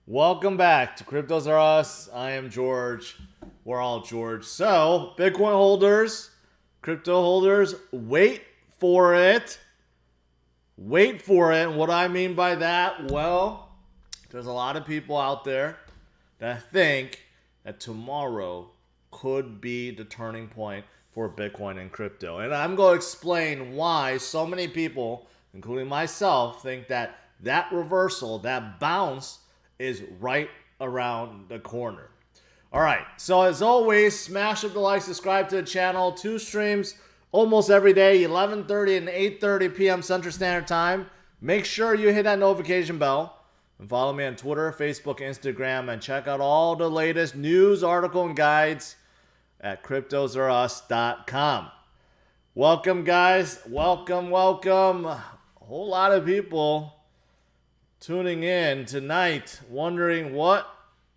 Welcome back to CryptosRUs. I am George. We're all George. So, Bitcoin holders, crypto holders, wait for it. Wait for it. And what I mean by that, well, there's a lot of people out there that think that tomorrow could be the turning point for Bitcoin and crypto. And I'm going to explain why so many people, including myself, think that that reversal, that bounce, is right around the corner. All right, so as always, smash up the like, subscribe to the channel. 2 streams almost every day, 11:30 and 8:30 p.m. Central Standard Time. Make sure you hit that notification bell and follow me on Twitter, Facebook, Instagram, and check out all the latest news, article, and guides at CryptosRUs.com. Welcome, guys. Welcome. A whole lot of people tuning in tonight, wondering what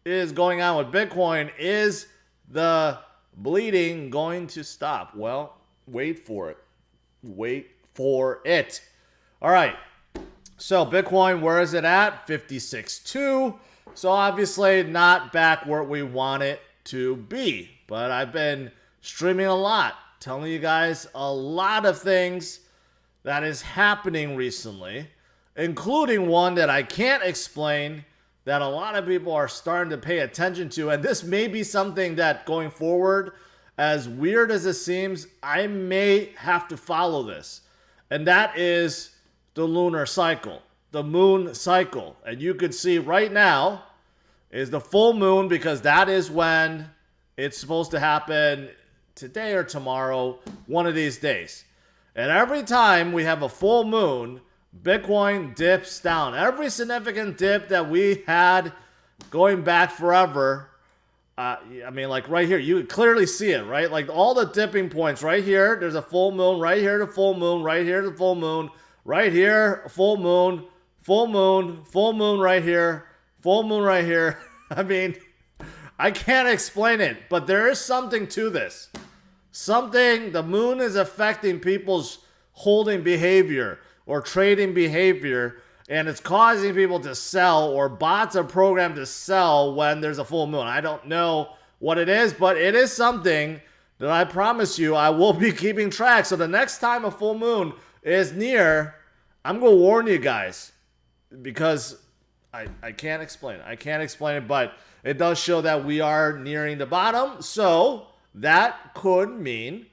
is going on with Bitcoin. Is the bleeding going to stop? Well, wait for it. Wait for it. All right. So Bitcoin, where is it at? 56.2. So obviously not back where we want it to be. But I've been streaming a lot, telling you guys a lot of things that is happening recently, including one that I can't explain that a lot of people are starting to pay attention to. And this may be something that going forward, as weird as it seems, I may have to follow this. And that is the lunar cycle, the moon cycle. And you could see right now is the full moon, because that is when it's supposed to happen today or tomorrow, one of these days. And every time we have a full moon, Bitcoin dips down. Every significant dip that we had going back forever, I mean, like right here, you can clearly see it, right? Like all the dipping points right here, there's a full moon, right here, the full moon, right here, the full moon, right here, full moon, full moon, full moon right here, full moon right here. I mean, I can't explain it, but there is something to this. Something, the moon is affecting people's holding behavior or trading behavior, and it's causing people to sell, or bots are programmed to sell when there's a full moon. I don't know what it is, but it is something that I promise you I will be keeping track. So the next time a full moon is near, I'm going to warn you guys, because I can't explain it. I can't explain it, but it does show that we are nearing the bottom. So that could mean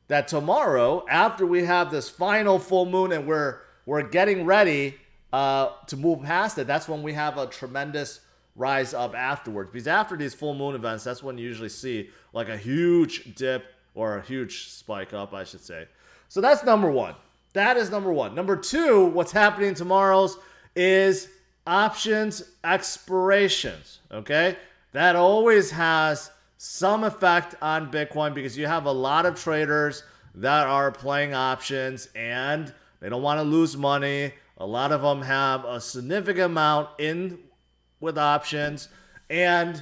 that tomorrow, after we have this final full moon and we're getting ready to move past it, that's when we have a tremendous rise up afterwards. Because after these full moon events, that's when you usually see like a huge dip, or a huge spike up, I should say. So that's number one. That is number one. Number two, what's happening tomorrow's is options expirations. Okay? That always has some effect on Bitcoin, because you have a lot of traders that are playing options and they don't want to lose money. A lot of them have a significant amount in with options, and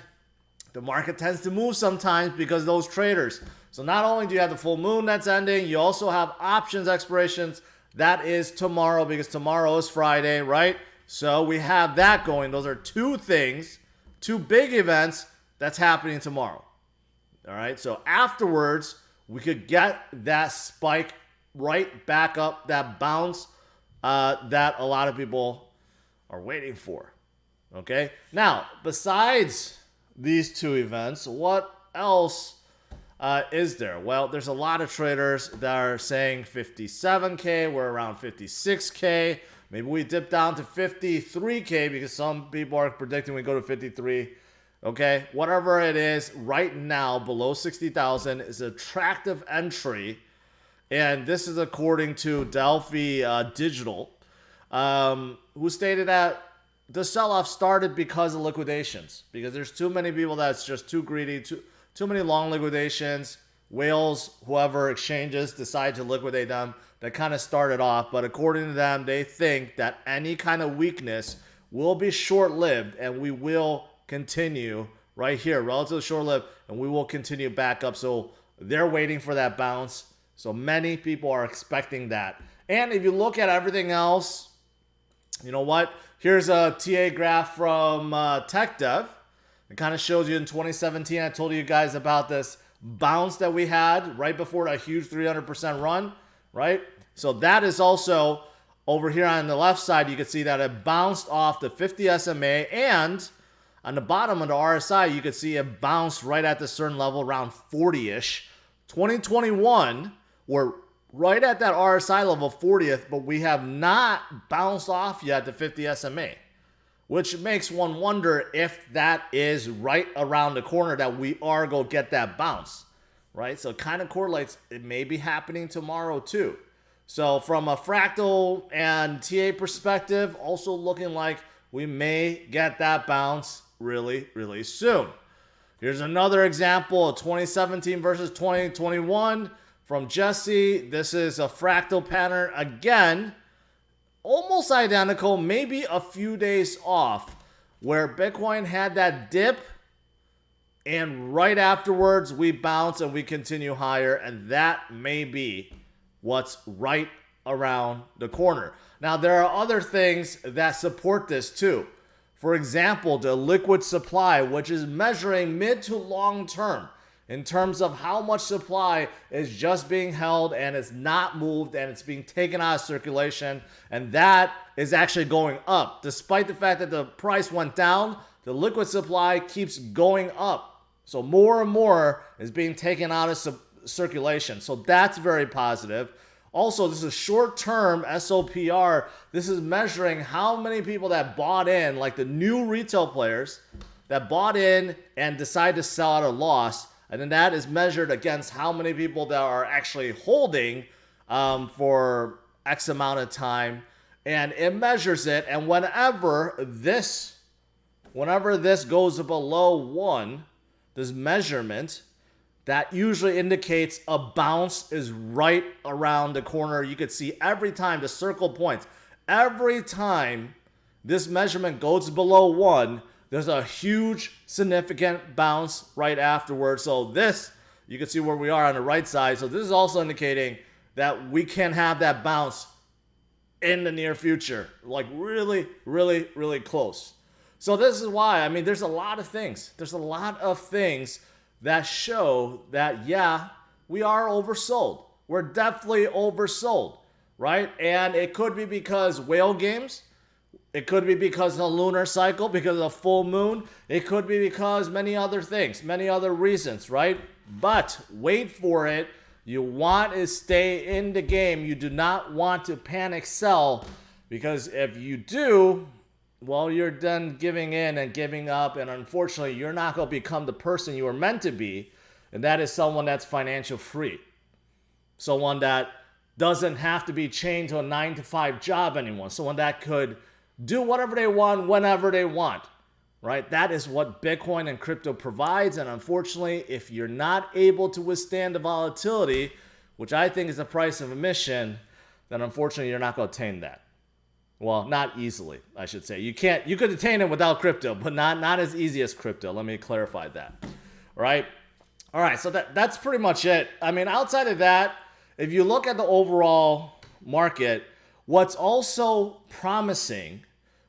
the market tends to move sometimes because of those traders. So not only do you have the full moon that's ending, you also have options expirations. That is tomorrow, because tomorrow is Friday, right? So we have that going. Those are two things, two big events that's happening tomorrow. All right, so afterwards, we could get that spike right back up, that bounce that a lot of people are waiting for. Okay, now, besides these two events, what else is there? Well, there's a lot of traders that are saying 57K, we're around 56K. Maybe we dip down to 53K, because some people are predicting we go to 53. Okay, whatever it is, right now below 60,000 is an attractive entry, and this is according to Delphi Digital, who stated that the sell-off started because of liquidations, because there's too many people that's just too greedy, too many long liquidations, whales, whoever exchanges decide to liquidate them. That kind of started off, but according to them, they think that any kind of weakness will be short-lived, and we will continue right here, relatively short-lived, and we will continue back up. So they're waiting for that bounce. So many people are expecting that. And if you look at everything else, You know what? Here's a TA graph from TechDev. It kind of shows you in 2017, I told you guys about this bounce that we had right before that huge 300% run, right? So that is also over here on the left side. You can see that it bounced off the 50 SMA, and on the bottom of the RSI, you can see it bounced right at the certain level around 40-ish. 2021, we're right at that RSI level 40th, but we have not bounced off yet the 50 SMA, which makes one wonder if that is right around the corner that we are going to get that bounce, right? So it kind of correlates. It may be happening tomorrow too. So from a fractal and TA perspective, also looking like we may get that bounce really, really soon. Here's another example of 2017 versus 2021 from Jesse. This is a fractal pattern again, almost identical, maybe a few days off, where Bitcoin had that dip and right afterwards we bounce and we continue higher, and that may be what's right around the corner. Now, there are other things that support this too. For example, the liquid supply, which is measuring mid to long term in terms of how much supply is just being held and it's not moved and it's being taken out of circulation. And that is actually going up. Despite the fact that the price went down, the liquid supply keeps going up. So more and more is being taken out of circulation. So that's very positive. Also, this is short-term SOPR. This is measuring how many people that bought in, like the new retail players that bought in and decide to sell at a loss. And then that is measured against how many people that are actually holding for X amount of time. And it measures it. And whenever this goes below 1, this measurement, that usually indicates a bounce is right around the corner. You could see every time the circle points. Every time this measurement goes below 1, there's a huge significant bounce right afterwards. So this, you can see where we are on the right side. So this is also indicating that we can have that bounce in the near future, like really, really, really close. So this is why, I mean, there's a lot of things. There's a lot of things that show that, yeah, we are oversold. We're definitely oversold, right? And it could be because whale games. It could be because of the lunar cycle, because of the full moon. It could be because many other things, many other reasons, right? But wait for it. You want to stay in the game. You do not want to panic sell, because if you do, well, you're then giving in and giving up, and unfortunately, you're not going to become the person you were meant to be, and that is someone that's financial free. Someone that doesn't have to be chained to a 9-to-5 job anymore. Someone that could do whatever they want, whenever they want, right? That is what Bitcoin and crypto provides, and unfortunately, if you're not able to withstand the volatility, which I think is the price of admission, then unfortunately, you're not going to attain that. Well, not easily, I should say. You could attain it without crypto, but not as easy as crypto. Let me clarify that. All right, so that's pretty much it. I mean, outside of that, if you look at the overall market, what's also promising,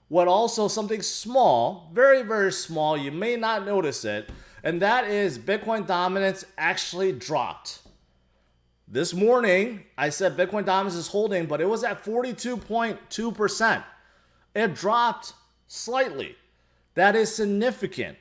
what also something small, very, very small, you may not notice it, and that is Bitcoin dominance actually dropped. This morning, I said Bitcoin dominance is holding, but it was at 42.2%. It dropped slightly. That is significant.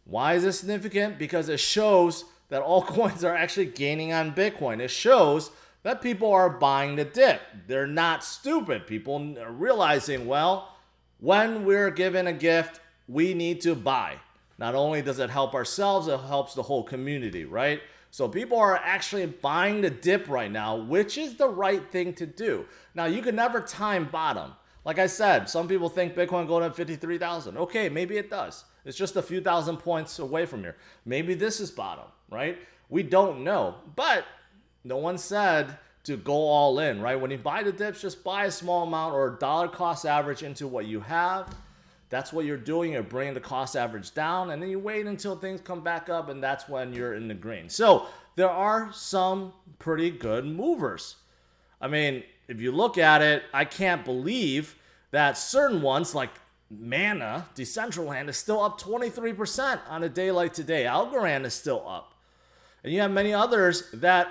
Why is it significant? Because it shows that all coins are actually gaining on Bitcoin. It shows that people are buying the dip. They're not stupid. People are realizing, well, when we're given a gift, we need to buy. Not only does it help ourselves, it helps the whole community, right? So people are actually buying the dip right now, which is the right thing to do. Now, you can never time bottom. Like I said, some people think Bitcoin going up 53,000. Okay, maybe it does. It's just a few thousand points away from here. Maybe this is bottom, right? We don't know. But no one said to go all in, right? When you buy the dips, just buy a small amount or dollar cost average into what you have. That's what you're doing. You're bringing the cost average down, and then you wait until things come back up, and that's when you're in the green. So there are some pretty good movers. I mean, if you look at it, I can't believe that certain ones like Mana, Decentraland, is still up 23% on a day like today. Algorand is still up. And you have many others that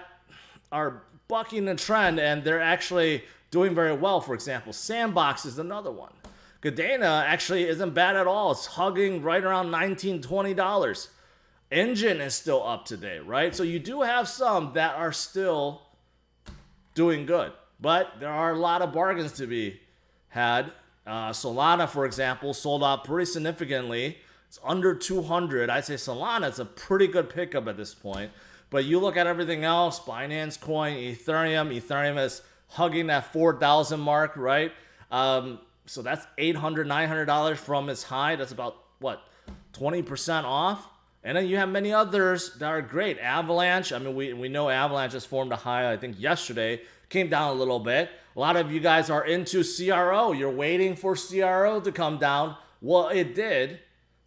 are bucking the trend and they're actually doing very well. For example, Sandbox is another one. Cadena actually isn't bad at all. It's hugging right around $19, $20. Engine is still up today, right? So you do have some that are still doing good. But there are a lot of bargains to be had. Solana, for example, sold out pretty significantly. It's under 200. I'd say Solana is a pretty good pickup at this point. But you look at everything else, Binance Coin, Ethereum. Ethereum is hugging that 4,000 mark, right? So that's $800, $900 from its high. That's about, what, 20% off? And then you have many others that are great. Avalanche, I mean, we know Avalanche has formed a high, I think, yesterday. Came down a little bit. A lot of you guys are into CRO. You're waiting for CRO to come down. Well, it did,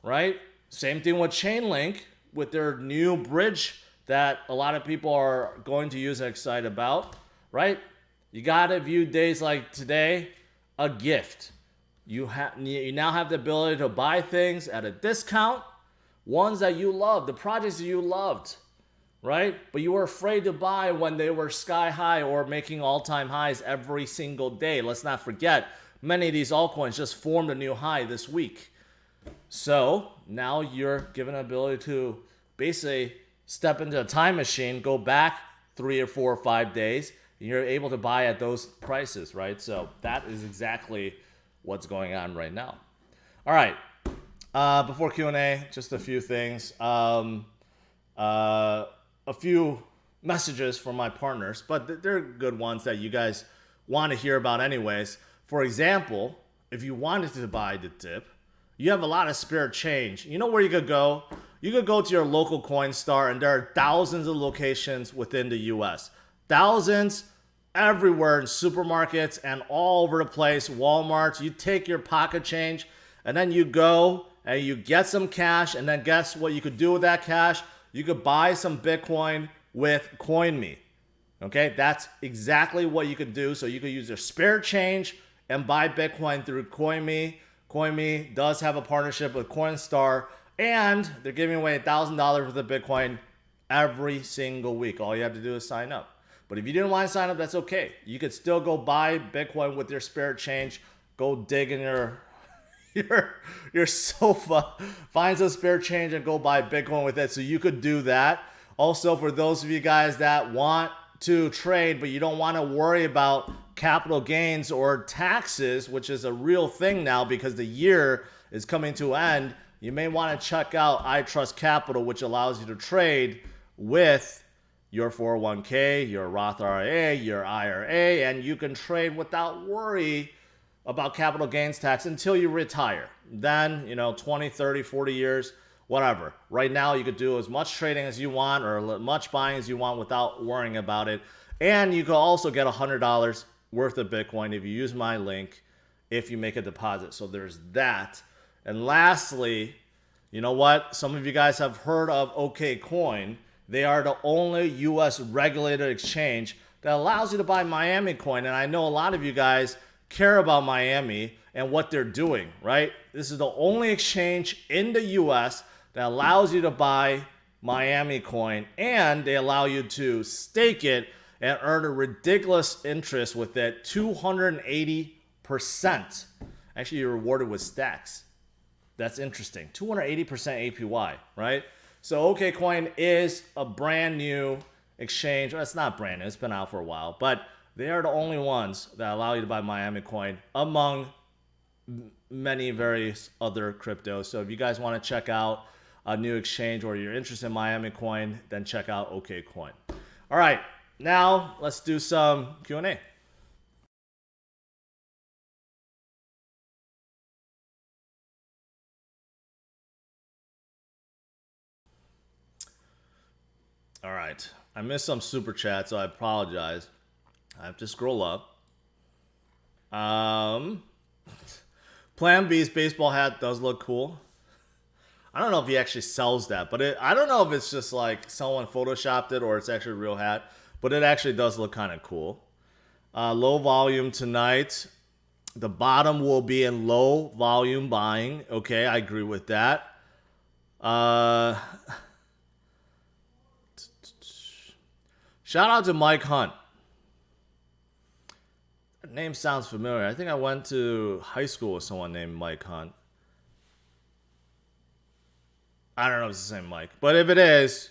right? Same thing with Chainlink with their new bridge that a lot of people are going to use and excited about, right? You got to view days like today a gift. You now have the ability to buy things at a discount, ones that you love, the projects that you loved, right? But you were afraid to buy when they were sky high or making all-time highs every single day. Let's not forget, many of these altcoins just formed a new high this week. So now you're given an ability to basically step into a time machine, go back 3 or 4 or 5 days, and you're able to buy at those prices, right? So that is exactly what's going on right now. All right. Before Q&A, just a few things. A few messages from my partners, but they're good ones that you guys want to hear about anyways. For example, if you wanted to buy the dip, you have a lot of spare change. You know where you could go? You could go to your local Coinstar, and there are thousands of locations within the US. Thousands everywhere in supermarkets and all over the place, Walmart. You take your pocket change, and then you go and you get some cash, and then guess what you could do with that cash? You could buy some Bitcoin with Coinme. Okay, that's exactly what you could do. So you could use your spare change and buy Bitcoin through Coinme. Coinme does have a partnership with Coinstar, and they're giving away $1,000 worth of Bitcoin every single week. All you have to do is sign up. But if you didn't want to sign up, that's okay. You could still go buy Bitcoin with your spare change. Go dig in your sofa, find some spare change and go buy Bitcoin with it. So you could do that. Also, for those of you guys that want to trade, but you don't want to worry about capital gains or taxes, which is a real thing now because the year is coming to an end, you may want to check out I Trust Capital, which allows you to trade with your 401k, your Roth IRA, your IRA, and you can trade without worry about capital gains tax until you retire. Then, 20, 30, 40 years, whatever. Right now, you could do as much trading as you want or as much buying as you want without worrying about it. And you can also get $100 worth of Bitcoin if you use my link if you make a deposit. So there's that. And lastly, you know what? Some of you guys have heard of OkCoin. They are the only US regulated exchange that allows you to buy Miami coin. And I know a lot of you guys care about Miami and what they're doing, right? This is the only exchange in the US that allows you to buy Miami coin, and they allow you to stake it and earn a ridiculous interest with it, 280%. Actually, you're rewarded with stacks. That's interesting. 280% APY, right? So OkCoin is a brand new exchange. Well, it's not brand new. It's been out for a while, but they are the only ones that allow you to buy Miami coin among many various other cryptos. So if you guys want to check out a new exchange or you're interested in Miami coin, then check out OkCoin. All right, now let's do some Q&A. All right, I missed some super chat, so I apologize. I have to scroll up. Plan B's baseball hat does look cool. I don't know if he actually sells that, but I don't know if it's just like someone photoshopped it or it's actually a real hat, but it actually does look kind of cool. Low volume tonight. The bottom will be in low volume buying. Okay, I agree with that. Shout out to Mike Hunt. That name sounds familiar. I think I went to high school with someone named Mike Hunt. I don't know if it's the same Mike. But if it is,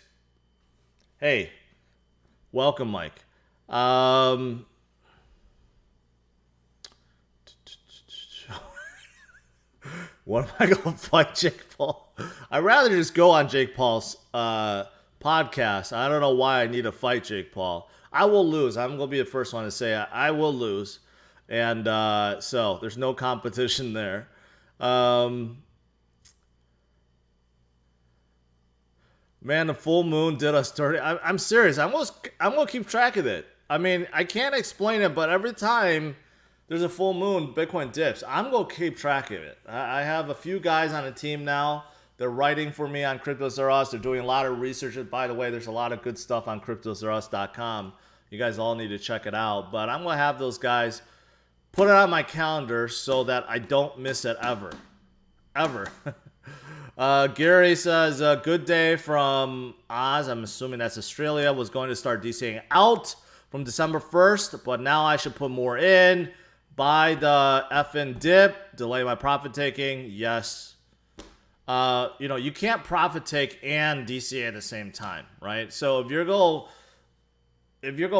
hey, welcome, Mike. What am I going to fight Jake Paul? I'd rather just go on Jake Paul's podcast. I don't know why I need to fight Jake Paul. I will lose. I'm going to be the first one to say I will lose. And so there's no competition there. Man, the full moon did us dirty. I'm serious. I'm going to keep track of it. I mean, I can't explain it, but every time there's a full moon, Bitcoin dips. I'm going to keep track of it. I have a few guys on the team now. They're writing for me on CryptosRUs. They're doing a lot of research. And by the way, there's a lot of good stuff on CryptosRUs.com. You guys all need to check it out. But I'm going to have those guys put it on my calendar so that I don't miss it ever. Ever. Gary says, good day from Oz. I'm assuming that's Australia. Was going to start DCing out from December 1st, but now I should put more in. Buy the effing dip, delay my profit taking. Yes. You can't profit take and DCA at the same time, right? So if you're going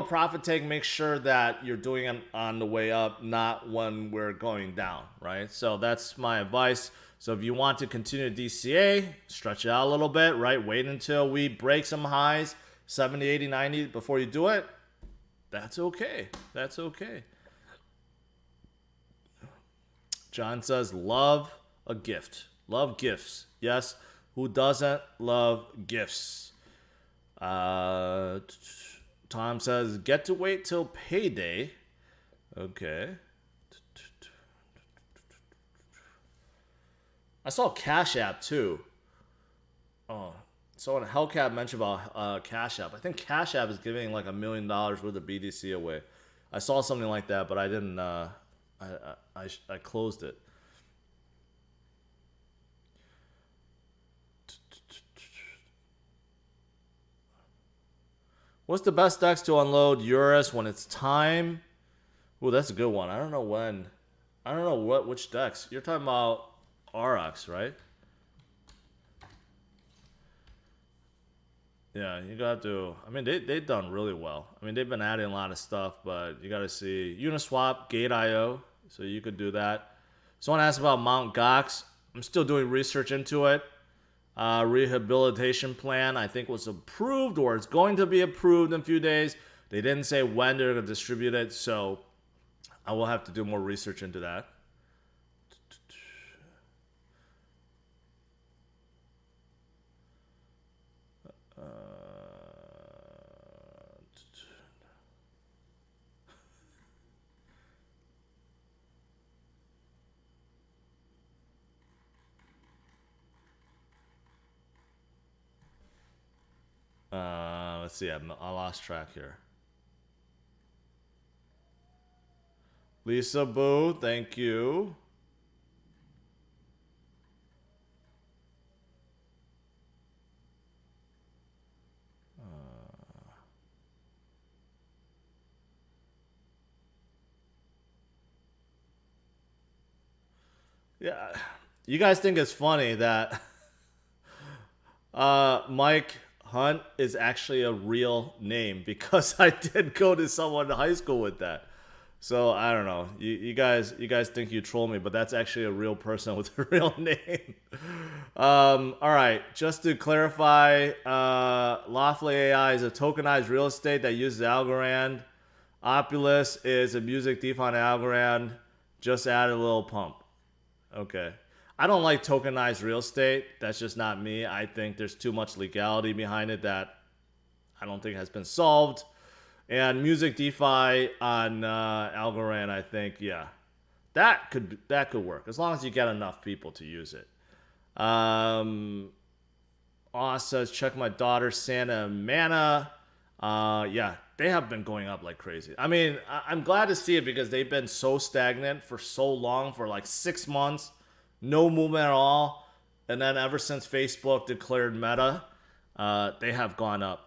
profit take, make sure that you're doing it on the way up, not when we're going down, right? So that's my advice. So if you want to continue DCA, stretch it out a little bit, right? Wait until we break some highs, 70, 80, 90 before you do it. That's okay. That's okay. John says, love a gift. Love gifts. Yes. Who doesn't love gifts? Tom says, get to wait till payday. Okay. I saw Cash App too. Oh, someone Hellcat mentioned about Cash App. I think Cash App is giving like $1 million worth of BTC away. I saw something like that, but I didn't. I closed it. What's the best DEX to unload Eurus when it's time? Ooh, that's a good one. I don't know when. I don't know which DEX. You're talking about RX, right? Yeah, you got to. I mean, they've done really well. I mean, they've been adding a lot of stuff, but you got to see Uniswap, Gate.io, so you could do that. Someone asked about Mt. Gox. I'm still doing research into it. Rehabilitation plan, I think, was approved, or it's going to be approved in a few days. They didn't say when they're going to distribute it, so I will have to do more research into that. Let's see, I lost track here. Lisa Boo, thank you. Yeah, you guys think it's funny that Mike Hunt is actually a real name, because I did go to someone in high school with that. So I don't know. You guys think you troll me, but that's actually a real person with a real name. All right. Just to clarify, Lawfully AI is a tokenized real estate that uses Algorand. Opulus is a music DeFi on Algorand. Just added a little pump. Okay. I don't like tokenized real estate. That's just not me. I think there's too much legality behind it that I don't think has been solved. And music DeFi on Algorand, I think, yeah, that could work as long as you get enough people to use it. Says, check my daughter Santa Mana. Yeah, they have been going up like crazy. I mean, I'm glad to see it because they've been so stagnant for so long, for like 6 months, no movement at all. And then ever since Facebook declared Meta, they have gone up.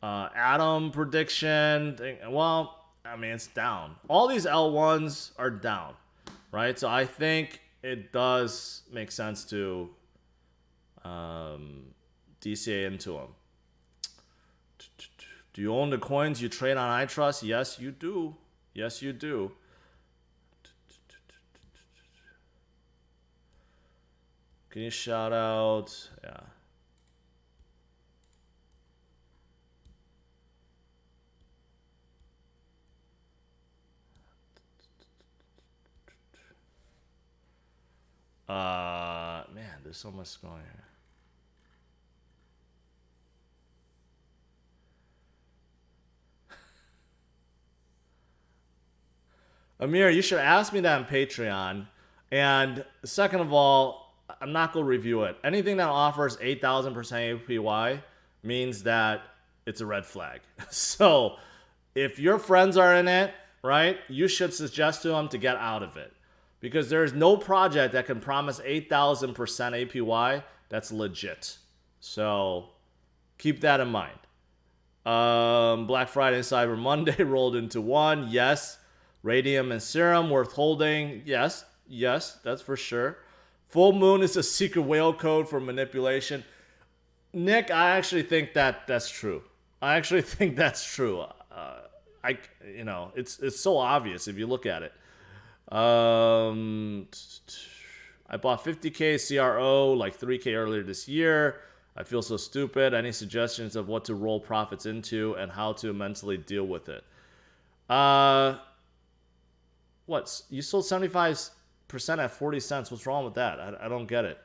Atom prediction. Well, I mean, it's down. All these L1s are down, right? So I think it does make sense to DCA into them. Do you own the coins you trade on iTrust? Yes, you do. Yes, you do. Can you shout out? Yeah. Man, there's so much going here. Amir, you should ask me that on Patreon. And second of all, I'm not going to review it. Anything that offers 8,000% APY means that it's a red flag. So if your friends are in it, right, you should suggest to them to get out of it. Because there's no project that can promise 8,000% APY that's legit. So keep that in mind. Black Friday and Cyber Monday rolled into one. Yes. Radium and Serum worth holding. Yes, that's for sure. Full Moon is a secret whale code for manipulation. Nick, I actually think that's true. I actually think that's true. It's so obvious if you look at it. I bought 50K CRO like 3K earlier this year. I feel so stupid. Any suggestions of what to roll profits into and how to mentally deal with it? What? You sold 75% at 40 cents. What's wrong with that? I don't get it.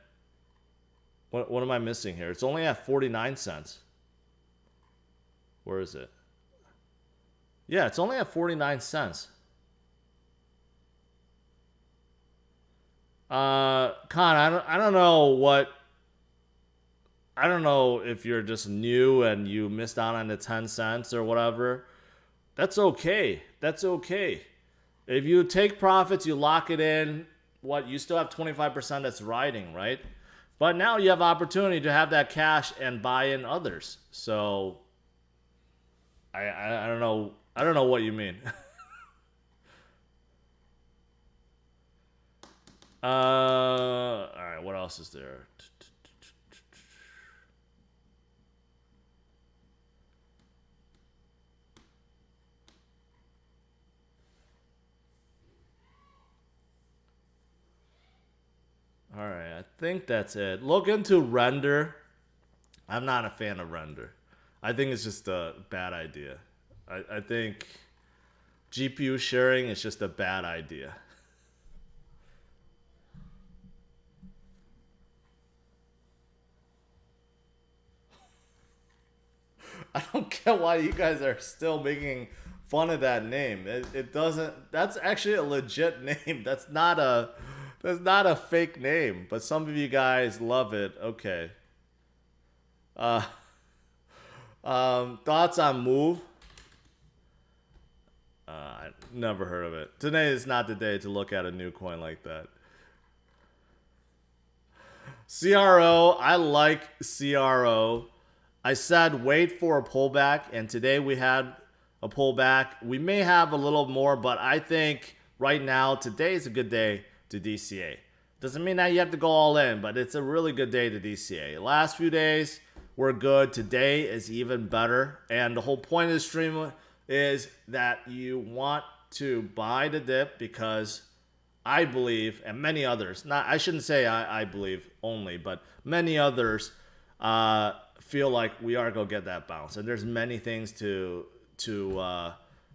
What am I missing here? It's only at 49 cents. Where is it? Yeah, it's only at 49 cents. Con, I don't know if you're just new and you missed out on the 10 cents or whatever. That's okay. That's okay. If you take profits, you lock it in, you still have 25% that's riding, right? But now you have opportunity to have that cash and buy in others. So I don't know what you mean. All right, what else is there? All right, I think that's it. Look into Render. I'm not a fan of Render. I think it's just a bad idea. I think GPU sharing is just a bad idea. I don't get why you guys are still making fun of that name. It doesn't. That's actually a legit name. That's not a fake name. But some of you guys love it. Okay. Thoughts on Move? I never heard of it. Today is not the day to look at a new coin like that. CRO, I like CRO. I said wait for a pullback, and today we had a pullback. We may have a little more, but I think right now, today is a good day to DCA. Doesn't mean that you have to go all in, but it's a really good day to DCA. Last few days were good. Today is even better. And the whole point of the stream is that you want to buy the dip because I believe, and many others, I shouldn't say I believe only, but many others feel like we are going to get that bounce. And there's many things to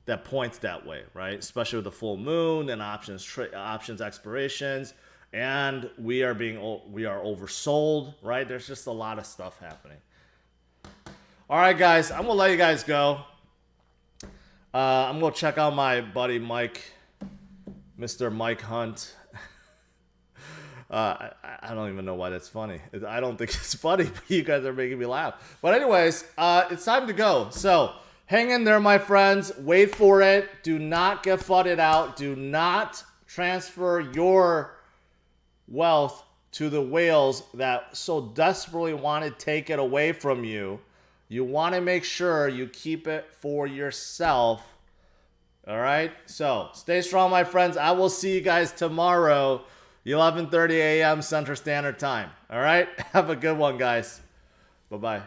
that points that way, right? Especially with the full moon and options expirations, and we are oversold, right? There's just a lot of stuff happening. All right, guys, I'm gonna let you guys go. I'm gonna check out my buddy Mike, Mr. Mike Hunt. I don't even know why that's funny. I don't think it's funny, but you guys are making me laugh. But anyways, it's time to go. So hang in there, my friends. Wait for it. Do not get fudded out. Do not transfer your wealth to the whales that so desperately want to take it away from you. You want to make sure you keep it for yourself. All right? So stay strong, my friends. I will see you guys tomorrow, 11:30 a.m. Central Standard Time. All right? Have a good one, guys. Bye-bye.